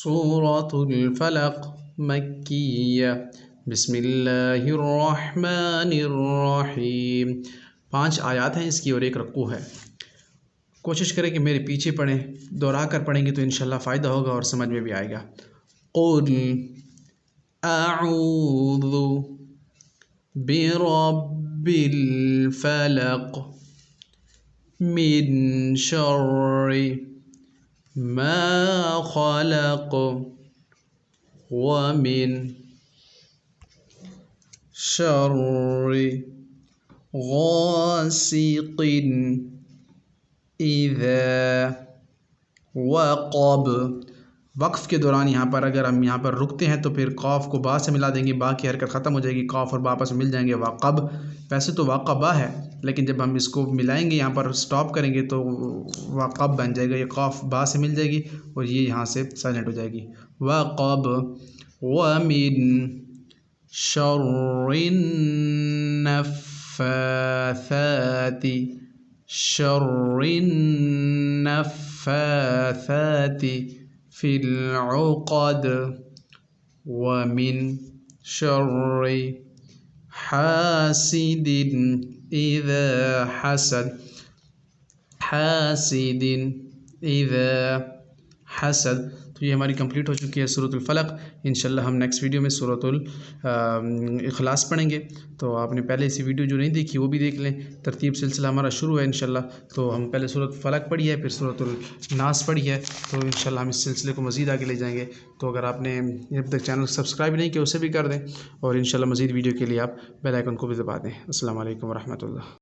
سورة الفلق مکیہ بسم اللہ الرحمن الرحیم 5 آیات ہیں اس کی اور 1 رکوع ہے۔ کوشش کریں کہ میرے پیچھے پڑھیں، دوہرا کر پڑھیں گے تو انشاءاللہ فائدہ ہوگا اور سمجھ میں بھی آئے گا۔ قل اعوذ برب الفلق من شر ما خلق ومن شر غاسق اذا وقب۔ وقف کے دوران یہاں پر اگر ہم یہاں پر رکتے ہیں تو پھر قاف کو با سے ملا دیں گے، با کی حرکت ختم ہو جائے گی، قاف اور با آپس میں مل جائیں گے، وقب۔ ویسے تو وقبہ ہے لیکن جب ہم اس کو ملائیں گے، یہاں پر سٹاپ کریں گے تو وقب بن جائے گا، یہ قاف با سے مل جائے گی اور یہ یہاں سے سائلنٹ ہو جائے گی، وقب۔ ومن شر النفاثات في العقد ومن شر حاسد إذا حسد۔ تو یہ ہماری کمپلیٹ ہو چکی ہے سورۃ الفلق۔ انشاءاللہ ہم نیکسٹ ویڈیو میں سورۃ الاخلاص پڑھیں گے، تو آپ نے پہلے اسی ویڈیو جو نہیں دیکھی وہ بھی دیکھ لیں، ترتیب سلسلہ ہمارا شروع ہے انشاءاللہ۔ تو ہم پہلے سورۃ الفلق پڑھی ہے، پھر سورۃ الناس پڑھی ہے، تو انشاءاللہ ہم اس سلسلے کو مزید آگے لے جائیں گے۔ تو اگر آپ نے اب تک چینل سبسکرائب نہیں کیا اسے بھی کر دیں، اور انشاءاللہ مزید ویڈیو کے لیے آپ بیل آئیکن کو بھی دبا دیں۔ السلام علیکم ورحمۃ اللہ۔